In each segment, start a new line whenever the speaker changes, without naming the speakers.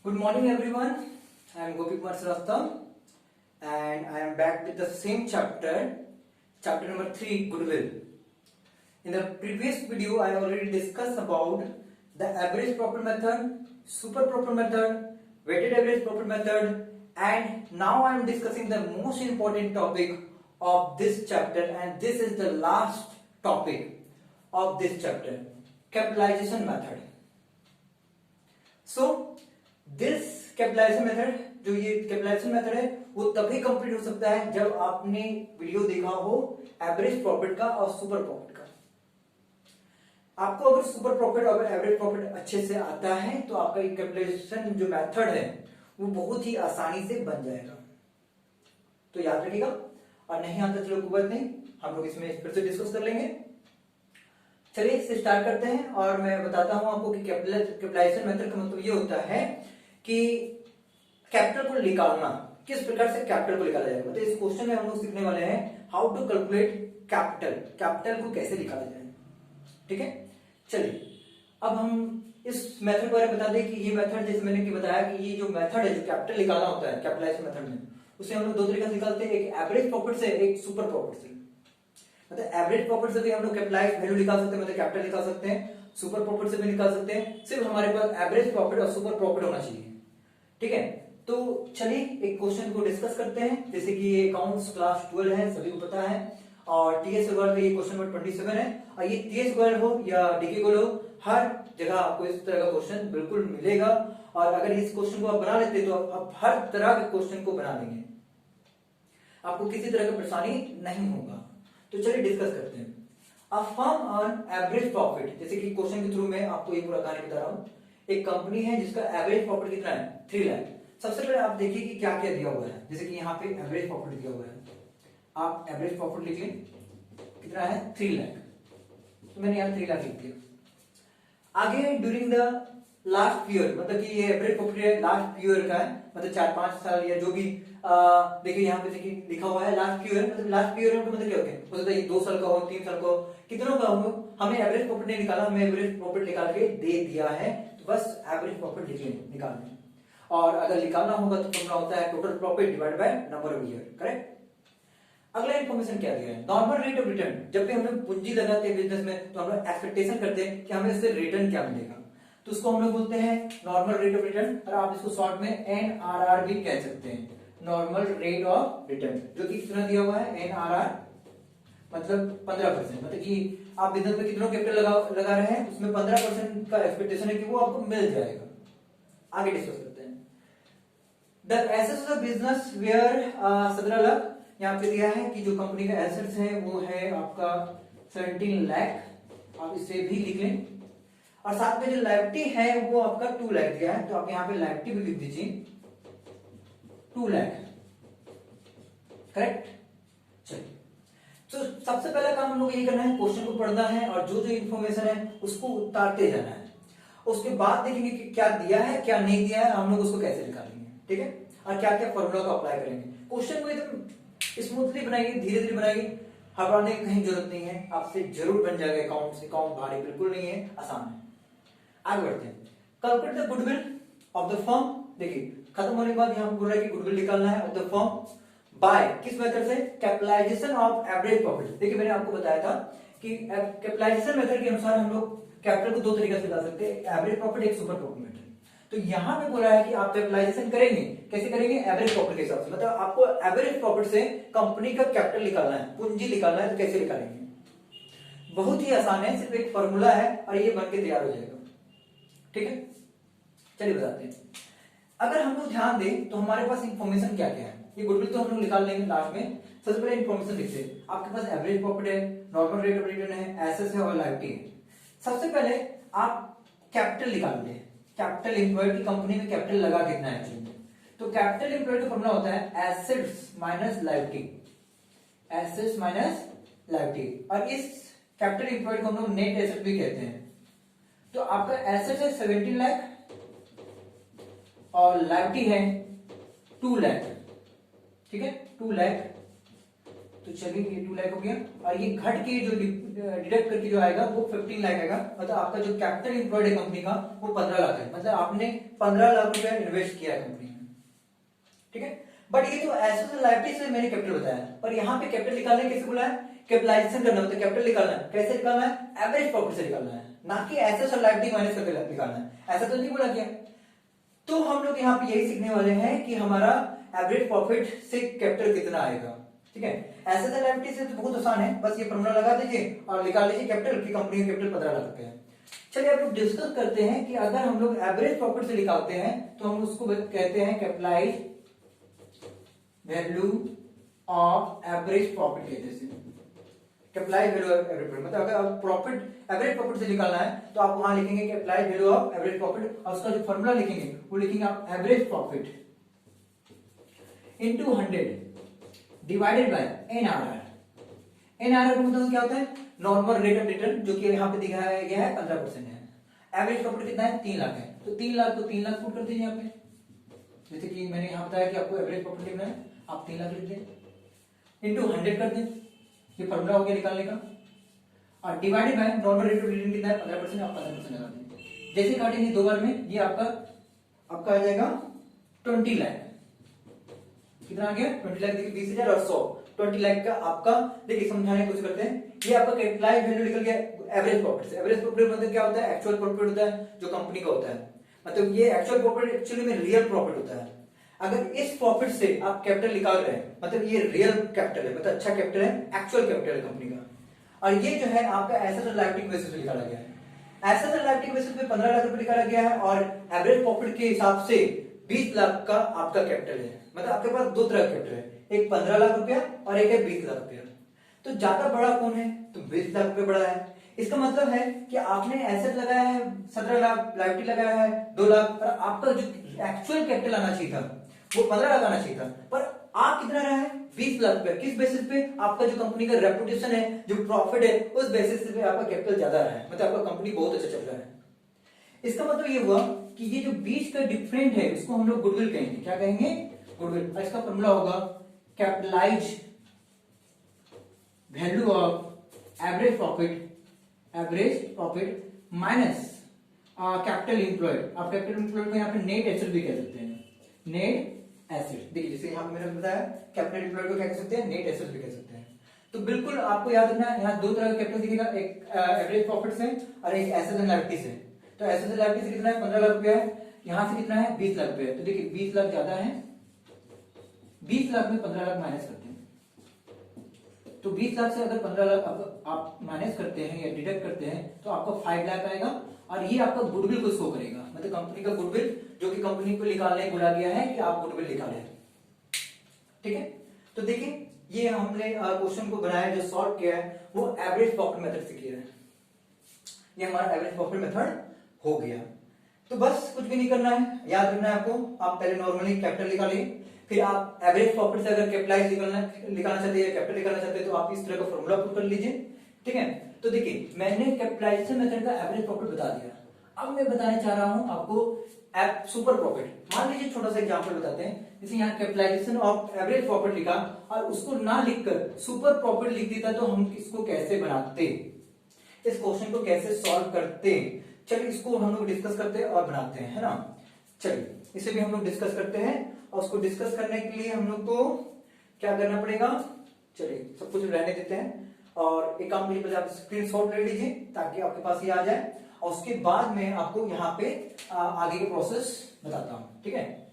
Good morning everyone. I am Gopi Kumar Srivastava and I am back with the same chapter number 3, Goodwill. In the previous video I already discussed about the average profit method, super profit method, weighted average profit method, and now I am discussing the most important topic of this chapter, and this is the last topic of this chapter, capitalization method. So this capitalisation method, जो ये capitalisation method है वो तभी complete हो सकता है जब आपने वीडियो देखा हो एवरेज प्रॉफिट का और सुपर प्रॉफिट का। आपको अगर सुपर प्रॉफिट और एवरेज प्रॉफिट अच्छे से आता है तो आपका ये कैपिटलाइजेशन जो मेथड है वो बहुत ही आसानी से बन जाएगा। तो याद रखिएगा, और नहीं आता चलो कोई बात नहीं, हम लोग इसमें फिर से डिस्कस कर लेंगे। चलिए इससे स्टार्ट करते हैं और मैं बताता हूं आपको कि कैपिटलाइजेशन मेथड का मतलब ये होता है कि कैपिटल को निकालना, किस प्रकार से कैपिटल को निकाला जाएगा। तो इस क्वेश्चन में हम लोग सीखने वाले हैं हाउ टू कैलकुलेट कैपिटल को कैसे निकाला जाए। ठीक है, चलिए अब हम इस मेथड के बारे में बता दें कि ये मेथड, जैसे मैंने कि बताया कि ये जो मेथड है जो कैपिटल निकालना होता है कैपिटलाइजेशन मेथड में, उसे हम लोग दो तरीके से निकालते हैं, एक एवरेज प्रॉफिट से, एक सुपर प्रॉफिट से। मतलब एवरेज प्रॉफिट से भी हम लोग कैपिटलाइज वैल्यू निकाल सकते हैं, मतलब कैपिटल निकाल सकते हैं। सुपर प्रॉफिट से भी निकाल सकते हैं, सिर्फ हमारे पास एवरेज प्रॉफिट और सुपर प्रॉफिट होना चाहिए। ठीक है, तो चलिए एक क्वेश्चन को डिस्कस करते हैं। जैसे कि ये अकाउंट्स क्लास 12 है, सभी को पता है, और टीएस स्क्वायर का ये क्वेश्चन नंबर 27 है। और ये टीएस स्क्वायर हो या डीके हो, हर जगह आपको इस तरह का क्वेश्चन बिल्कुल मिलेगा। और अगर इस क्वेश्चन को आप बना लेते तो आप हर तरह के क्वेश्चन को बना लेंगे, आपको किसी तरह का परेशानी नहीं होगा। तो चलिए डिस्कस करते हैं। A firm earn average profit, जैसे कि क्वेश्चन के थ्रू मैं आपको ये पूरा कहानी बता रहा हूं। एक कंपनी है जिसका एवरेज प्रॉफिट कितना है, 3 लाख। सबसे पहले आप देखिए कि क्या क्या दिया हुआ है। जैसे कि यहाँ पे एवरेज प्रॉफिट दिया हुआ है, आप एवरेज प्रॉफिट लिख लें, कितना है 3 लाख। तो मैंने यहाँ 3 लाख लिख दिया। आगे ड्यूरिंग द लास्ट ईयर, मतलब कि ये एवरेज प्रॉफिट है लास्ट ईयर का है, मतलब 4-5 साल या जो भी। देखिए यहाँ पे देखिए लिखा हुआ है लास्ट ईयर, मतलब लास्ट ईयर का मतलब क्या हो सकता है 2 साल का हो, 3 साल का हो, कितनों का हो। हमें एवरेज प्रॉफिट नहीं निकाला, हमें एवरेज प्रॉफिट निकाल के दे दिया है, तो बस एवरेज प्रॉफिट लिख लें, निकाल लें। और अगर निकालना होगा तो फॉर्मूला होता है total profit divide by number of year. Correct. अगला इन्फॉर्मेशन क्या दिया है, नॉर्मल रेट ऑफ रिटर्न। जब भी हम लोग पूंजी लगाते हैं बिजनेस में तो हम लोग एक्सपेक्टेशन करते हैं कि हमें इससे रिटर्न क्या मिलेगा, तो उसको हम लोग बोलते हैं नॉर्मल रेट ऑफ रिटर्न, और आप इसको शॉर्ट में एनआरआर भी कह सकते हैं, नॉर्मल रेट ऑफ रिटर्न, जो कि कितना दिया हुआ है एनआरआर, मतलब 15%। मतलब कि आप बिजनेस में कितना कैपिटल लगा रहे हैं उसमें 15% का एक्सपेक्टेशन है कि वो आपको मिल जाएगा। आगे डिस्कस करते हैं। The assets of business were 17 lakh. यहाँ पे दिया है कि जो कंपनी का एसेट्स है वो है आपका 17 लाख, आप इसे भी लिख लें। और साथ में जो लायबिलिटी है वो आपका 2 लाख दिया है, तो आप यहाँ पे लायबिलिटी भी लिख दीजिए 2 लाख। करेक्ट। चलिए, तो सबसे पहला काम हम लोग ये करना है, क्वेश्चन को पढ़ना है और जो जो इन्फॉर्मेशन है उसको उतारते जाना है। उसके बाद देखेंगे कि क्या दिया है क्या नहीं दिया है, हम लोग उसको कैसे निकालेंगे। ठीक है, और क्या क्या फॉर्मूला को अप्लाई करेंगे। क्वेश्चन को एकदम स्मूथली बनाइए, धीरे धीरे बनाइए, घबराने की कहीं जरूरत नहीं है, आपसे जरूर बन जाएगा। अकाउंट भारी बिल्कुल नहीं है, आसान है। आगे बढ़ते हैं। Calculate the goodwill of the firm. देखिए खत्म होने के बाद यहाँ बोल रहा है कि गुडविल निकालना है ऑफ द फर्म बाय किस मेथड से, कैपिटलाइजेशन ऑफ एवरेज प्रॉफिट। देखिए मैंने आपको बताया था कि कैपिटलाइजेशन मेथड के अनुसार हम लोग कैपिटल को 2 तरीके से निकाल सकते हैं, एवरेज प्रॉफिट, एक सुपर प्रॉफिट मेथड। तो यहाँ पे बोला है कि आप कैपिटलाइजेशन करेंगे, कैसे करेंगे, एवरेज प्रॉफिट के हिसाब से। मतलब आपको एवरेज प्रॉफिट से कंपनी का कैपिटल निकालना है, पूंजी निकालना है, तो कैसे निकालेंगे। बहुत ही आसान है, सिर्फ एक फॉर्मूला है और ये बन के तैयार हो जाएगा। ठीक है, चलिए बताते हैं। अगर हम लोग ध्यान दें तो हमारे पास इंफॉर्मेशन क्या क्या है। ये गुडविल तो हम लोग निकाल लेंगे लास्ट में। सबसे पहले इंफॉर्मेशन लिखते हैं। आपके पास एवरेज प्रॉफिट है, नॉर्मल रेट ऑफ रिटर्न है, एसेट्स है और लायबिलिटी है। सबसे पहले आप कैपिटल निकाल लें, कैपिटल एम्प्लॉयड की कंपनी में कैपिटल लगा कितना है एक्चुअली। तो कैपिटल एम्प्लॉयड का फॉर्मूला होता है assets minus liability, assets minus liability. और इस कैपिटल एम्प्लॉयड को हम लोग नेट एसेट भी कहते हैं। तो आपका एसेट है 17 लाख और लायबिलिटी है 2 लाख। ठीक है, 2 लाख। तो चलिए ये 2 लाख हो गया, और ये घट के जो डिडक्ट करके जो आएगा वो 15 लाख आएगा। मतलब आपका जो कैपिटल इंप्लॉयड है कंपनी का वो 15 लाख है, मतलब आपने 15 लाख रुपया इन्वेस्ट किया है कंपनी में, ठीक है। बट ये तो एसेट्स एंड लायबिलिटीज से मैंने कैपिटल बताया, पर यहाँ पे कैपिटल निकालने कैसे बोला है, कैपिटलाइजेशन करना मतलब कैपिटल निकालना है। कैसे निकालना है, एवरेज प्रॉफिट से निकालना है, ना कि एसेट्स और लायबिलिटी माइनस करके निकालना है। ऐसा तो नहीं बोला गया। तो हम लोग यहाँ पे यही सीखने वाले हैं कि हमारा एवरेज प्रॉफिट से कैपिटल कितना आएगा, ठीक है। एसेट्स एंड लायबिलिटी से तो बहुत आसान है, बस ये फॉर्मूला लगा दीजिए और निकाल लीजिए कैपिटल की कंपनी का कैपिटल 15 लाख रुपए है। चलिए अब लोग डिस्कस करते हैं कि अगर हम लोग एवरेज प्रॉफिट से निकालते हैं तो हम उसको कहते हैं capitalised value of average profit कहते हैं। Capitalised value of average profit मतलब अगर आप प्रॉफिट एवरेज प्रॉफिट से निकालना है तो आप वहां लिखेंगे capitalised value of average profit, और उसका जो फॉर्मूला लिखेंगे वो लिखेंगे आप average profit into 100 divided by NRR. NRR का मतलब क्या होता है, नॉर्मल रेट ऑफ रिटर्न, जो कि यहाँ पे दिखाया गया है 15% है। एवरेज प्रॉफिट कितना है, 3 लाख है, तो 3 लाख को 3 लाख पुट कर दीजिए यहाँ पे, जैसे कि मैंने यहाँ बताया कि आपको एवरेज प्रॉफिट लिखना है, आप 3 लाख लिख दें इंटू 100 कर दें, ये फॉर्मूला हो गया निकालने का, और divided by normal rate of return कितना है 15%, आप 15% लगा दें। जैसे काटेंगे 2 बार में ये आपका आ जाएगा 20 लाख। कितना आ गया 20 लाख, देखिए 20,000 और 100, 20 लाख का आपका। देखिए समझाने की कोशिश करते हैं, ये आपका कैपिटलाइज्ड वैल्यू निकल गया एवरेज प्रॉफिट से। एवरेज प्रॉफिट मतलब क्या होता है, एक्चुअल प्रॉफिट होता है जो कंपनी का होता है, मतलब ये एक्चुअल प्रॉफिट एक्चुअली में रियल प्रॉफिट होता है। अगर इस प्रॉफिट से आप कैपिटल निकाल रहे हैं मतलब ये रियल कैपिटल है, मतलब अच्छा कैपिटल है, एक्चुअल कैपिटल है कंपनी का, और ये जो है आपका एसेट और लायबिलिटी बेसिस पे निकाला गया है। एसेट और लायबिलिटी बेसिस पे 15 लाख रुपए निकाला गया है, और एवरेज प्रॉफिट के हिसाब से 20 लाख का आपका कैपिटल है। मतलब आपके पास दो तरह का कैपिटल है, एक 15 लाख रुपया और एक है 20 लाख रुपया। तो ज्यादा बड़ा कौन है, तो 20 लाख रुपया बड़ा है। इसका मतलब है कि आपने एसेट लगाया है 17 लाख, लायबिलिटी लगाया है 2 लाख, और आपका जो एक्चुअल कैपिटल आना चाहिए था वो 15 लाख आना चाहिए था, पर आप कितना रहा है 20 लाख रुपया। किस बेसिस पे, आपका जो कंपनी का रेपुटेशन है, जो प्रॉफिट है, उस बेसिस पे आपका कैपिटल ज्यादा रहा है, मतलब आपका कंपनी बहुत अच्छा चल रहा है। इसका मतलब ये हुआ कि ये जो बीच का डिफरेंट है इसको हम लोग गुडविल कहेंगे। क्या कहेंगे, गुडविल। और इसका फॉर्मूला होगा capitalised value of average profit minus capital employed. आप कैपिटल इंप्लॉयड को यहाँ पे नेट एसेट भी कह सकते हैं, नेट एसेट। देखिए जैसे यहाँ पे मैंने बताया कैपिटल इंप्लॉयड को क्या कह सकते हैं, नेट एसेट भी कह सकते हैं। तो बिल्कुल आपको याद रखना है, यहाँ दो तरह का कैपिटल दिखेगा, एक एवरेज प्रॉफिट से और एक एसेट एंड लायबिलिटी से। तो एसेट एंड लायबिलिटी से कितना है 15 लाख रुपया है, यहाँ से कितना है 20 लाख रुपया है। तो देखिए 20 लाख ज्यादा है, 20 लाख में 15 लाख माइनस करते हैं, तो 20 लाख से अगर 15 लाख आप माइनस करते हैं या डिडक्ट करते हैं तो आपका 5 लाख आएगा, और ये आपका गुडविल को शो करेगा, मतलब कंपनी का गुडविल, जो कि कंपनी को निकालने बोला गया है कि आप गुडविल निकालें, ठीक है। तो देखिए ये हमने क्वेश्चन को बनाया, जो सॉल्व किया है वो एवरेज प्रॉफिट मेथड से किया है। ये हमारा एवरेज प्रॉफिट मेथड हो गया। तो बस कुछ भी नहीं करना है, याद रखना है आपको। आप पहले नॉर्मली कैपिटल निकालिए, फिर आप एवरेज प्रॉफिट से अगर कैपिटलाइज निकालना चाहते हैं, कैपिटल निकालना चाहते हैं, तो आप इस तरह का फॉर्मूला पुट कर लीजिए, ठीक है। तो देखिए मैंने कैपिटलाइजेशन मेथड का एवरेज प्रॉफिट बता दिया। अब मैं बताने चाह रहा हूं आपको सुपर प्रॉफिट। मान लीजिए छोटा सा एग्जांपल बताते हैं, जैसे यहाँ कैपिटलाइजेशन ऑफ एवरेज प्रॉफिट लिखा और उसको ना लिखकर सुपर प्रॉफिट लिख देता, तो हम इसको कैसे बनाते, इस क्वेश्चन को कैसे सॉल्व करते। चलिए इसको हम लोग डिस्कस करते हैं और बनाते हैं, है ना। चलिए इसे भी हम लोग डिस्कस करते हैं, और उसको डिस्कस करने के लिए हम लोग को क्या करना पड़ेगा। चलिए सब कुछ रहने देते हैं, और एक काम कीजिए, आप स्क्रीनशॉट ले लीजिए ताकि आपके पास ये आ जाए, और उसके बाद मैं आपको यहाँ पे आगे के प्रोसेस बताता हूं, ठीक है।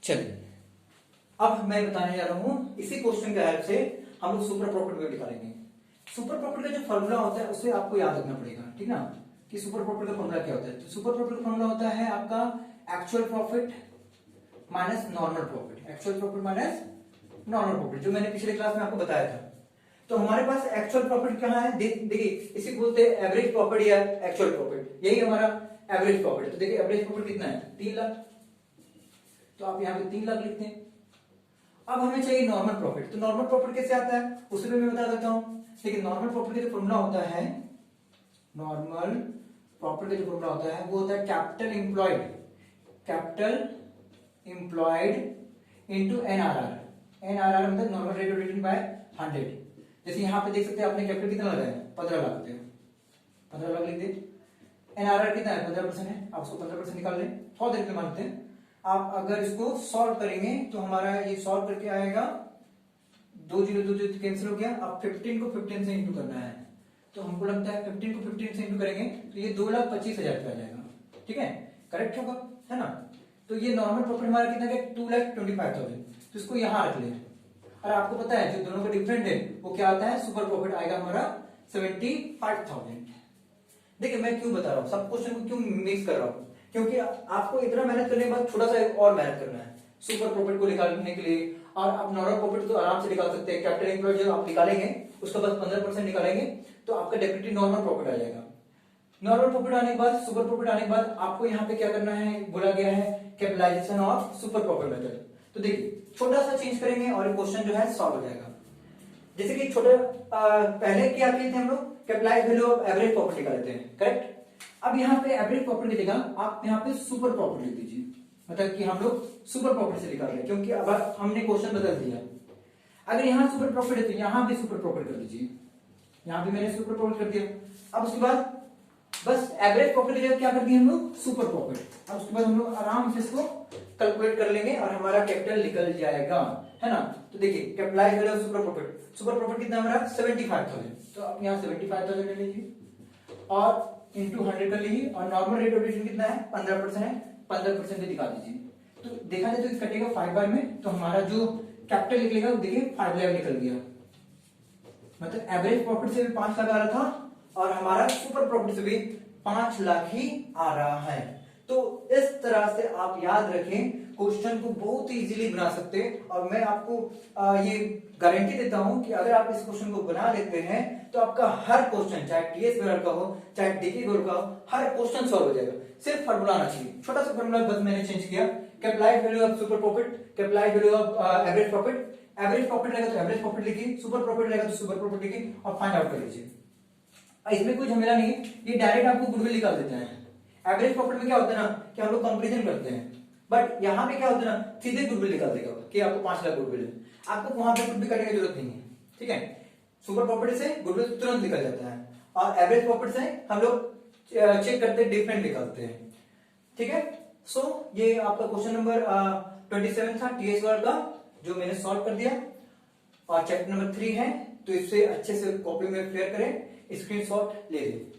चलिए अब मैं बताने जा रहा हूं, इसी क्वेश्चन के हेल्प से हम लोग सुपर प्रॉफिट को निकालेंगे। सुपर प्रॉफिट का जो फॉर्मूला होता है उसे आपको याद रखना पड़ेगा, ठीक ना, कि सुपर प्रॉफिट का फॉर्मूला क्या होता है। तो सुपर प्रॉफिट का फॉर्मूला होता है आपका actual profit minus normal profit. Actual profit minus normal profit, जो मैंने पिछले क्लास में आपको बताया था। तो हमारे पास एक्चुअल प्रॉफिट कहाँ है, देखिए इसी को बोलते हैं एवरेज प्रॉफिट या एक्चुअल प्रॉफिट, यही हमारा एवरेज प्रॉफिट। तो देखिए एवरेज प्रॉफिट कितना है 3 लाख, तो आप यहाँ पे 3 लाख लिखते हैं, अब हमें चाहिए नॉर्मल प्रॉफिट। तो नॉर्मल प्रॉफिट कैसे आता है उसे भी मैं बता देता हूं। लेकिन नॉर्मल प्रॉफिट का जो फॉर्मूला होता है, नॉर्मल प्रॉफिट का जो फॉर्मूला होता है वो होता है capital employed into NRR. NRR मतलब normal rate of return by 100। जैसे यहाँ पे देख सकते हैं आपने कैपिटल कितना लगाया है, 15 लाख पे 15 लाख लिख दिए। एनआरआर कितना है, 15% है। आप उसको 15% निकाल लें, 100 दिन में मानते हैं। आप अगर इसको सॉल्व करेंगे तो हमारा ये सॉल्व करके आएगा 2 0 कैंसिल हो गया। अब 15 को 15 से इंटू करना है, तो हमको लगता है 15 को 15 से इंटू करेंगे तो ये 2,25,000 पे आ जाएगा। ठीक है, करेक्ट होगा, है ना। तो ये नॉर्मल प्रॉफिट हमारा कितना है, 2,25,000। तो इसको यहां रख लें। और आपको पता है जो दोनों का डिफरेंट है वो क्या आता है, सुपर प्रॉफिट आएगा हमारा 75,000। देखिए मैं क्यों बता रहा हूँ, सब क्वेश्चन को क्यों मिक्स कर रहा हूँ, क्योंकि आपको इतना मेहनत करने के बाद थोड़ा सा और मेहनत करना है सुपर प्रॉफिट को निकालने के लिए। और आप नॉर्मल प्रॉफिट तो आराम से निकाल सकते हैं। कैपिटल एम्प्लॉयड जो आप निकालेंगे उसका बस 15% निकालेंगे तो आपका डेफिनेटली नॉर्मल प्रॉफिट आ जाएगा। नॉर्मल प्रॉफिट आने के बाद, सुपर प्रॉफिट आने के बाद आपको यहाँ पे क्या करना है, बोला गया है capitalisation of super profit method. तो देखिए छोटा सा चेंज करेंगे और क्वेश्चन जो है सॉल्व हो जाएगा। जैसे कि छोटे पहले क्या किए थे हम लोग, capitalise value of average profit निकाल लेते हैं, करेक्ट। अब यहाँ पे एवरेज प्रॉफिट की जगह आप यहाँ पे सुपर प्रॉफिट लिख दीजिए, मतलब कि हम लोग सुपर प्रॉफिट से निकाल रहे हैं क्योंकि अब हमने क्वेश्चन बदल दिया। अगर यहाँ सुपर प्रॉफिट है तो यहाँ भी सुपर प्रॉफिट कर दीजिए, यहाँ भी मैंने सुपर प्रॉफिट कर दिया। अब उसके बाद बस एवरेज प्रॉफिट की जगह क्या कर दिया हम लोग, सुपर प्रॉफिट। अब उसके बाद हम लोग आराम से इसको कैलकुलेट कर लेंगे और हमारा कैपिटल निकल जाएगा, है ना। तो देखिए capitalise value of super profit, super profit कितना हमारा 75,000। तो आप यहाँ 75,000 ले लीजिए और इंटू 100 कर लीजिए। और नॉर्मल रेट ऑफ रिटर्न कितना है, 15% है, 15% से दिखा दीजिए। तो देखा जाए तो कटेगा 5 बार में, तो हमारा जो कैपिटल निकलेगा वो देखिए 5 लाख निकल गया। मतलब एवरेज प्रॉफिट से भी 5 लाख आ रहा था और हमारा सुपर प्रॉफिट से भी 5 लाख ही आ रहा है। तो इस तरह से आप याद रखें, क्वेश्चन को बहुत ही इजीली बना सकते हैं। और मैं आपको ये गारंटी देता हूं कि अगर आप इस क्वेश्चन को बना लेते हैं तो आपका हर क्वेश्चन, चाहे टीएस लेवल का हो चाहे डीके लेवल का हो, हर क्वेश्चन सॉल्व हो जाएगा। सिर्फ फार्मूला आना चाहिए, छोटा सा फार्मूला बस मैंने चेंज किया। Capitalise value of super profit, capitalise value of average profit. Average profit रहेगा तो एवरेज प्रॉफिट लिखिए, सुपर प्रॉफिट रहेगा तो सुपर प्रॉफिट लिखिए और फाइंड आउट कर लीजिए। इसमें कोई झमेला नहीं है, ये डायरेक्ट आपको गुडविल निकाल देते हैं। एवरेज प्रॉफिट में क्या होता है ना कि हम लोग कंपैरिजन करते हैं, बट यहाँ पे क्या होता है ना सीधे गुडविल निकाल देगा कि आपको 5 लाख गुडविल है, आपको वहां पे कुछ भी करने की जरूरत नहीं है। ठीक है, सुपर प्रॉफिट से गुडविल तुरंत निकल जाता है और एवरेज प्रॉफिट से हम लोग चेक करते हैं, डिफरेंट निकालते हैं। ठीक है, सो ये आपका क्वेश्चन नंबर 27 था टीएस वर्ड का, जो मैंने सॉल्व कर दिया। और चैप्टर नंबर 3 है, तो इससे अच्छे से कॉपी में क्लियर करें, स्क्रीनशॉट ले लें।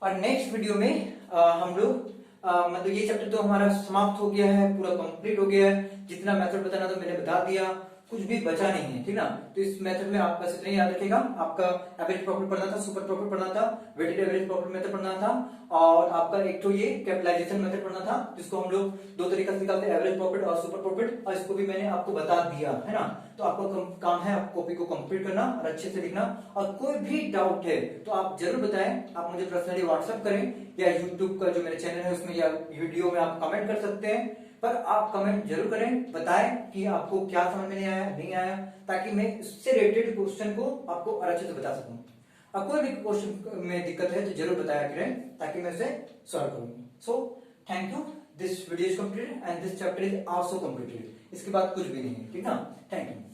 और नेक्स्ट वीडियो में हम लोग मतलब ये चैप्टर तो हमारा समाप्त हो गया है, पूरा कंप्लीट हो गया है। जितना मेथड बताना था मैंने बता दिया, कुछ भी बचा नहीं है, ठीक ना। तो इस मेथड में आप बस इतना याद रखिएगा, आपका एवरेज प्रॉफिट पढ़ना था, सुपर प्रॉफिट पढ़ना था, वेटेड एवरेज प्रॉफिट मेथड पढ़ना था, और आपका एक तो ये कैपिटलाइजेशन मेथड पढ़ना था, जिसको हम लोग 2 तरीका से निकालते हैं, एवरेज प्रॉफिट और सुपर प्रॉफिट। और इसको भी मैंने आपको बता दिया है ना। तो आपका काम है आप कॉपी को कंप्लीट करना और अच्छे से लिखना। और कोई भी डाउट है तो आप जरूर बताएं, आप मुझे पर्सनली व्हाट्सएप करें या यूट्यूब का जो मेरे चैनल है उसमें या वीडियो में आप कमेंट कर सकते हैं। पर आप कमेंट जरूर करें, बताएं कि आपको क्या समझ में नहीं आया, ताकि मैं इससे रिलेटेड क्वेश्चन को आपको अच्छे से बता सकूं। और कोई भी क्वेश्चन में दिक्कत है तो जरूर बताया करें, ताकि मैं उसे सॉल्व करूं। So thank you, this video is completed and this chapter is also completed. इसके बाद कुछ भी नहीं है, ठीक ना। Thank you.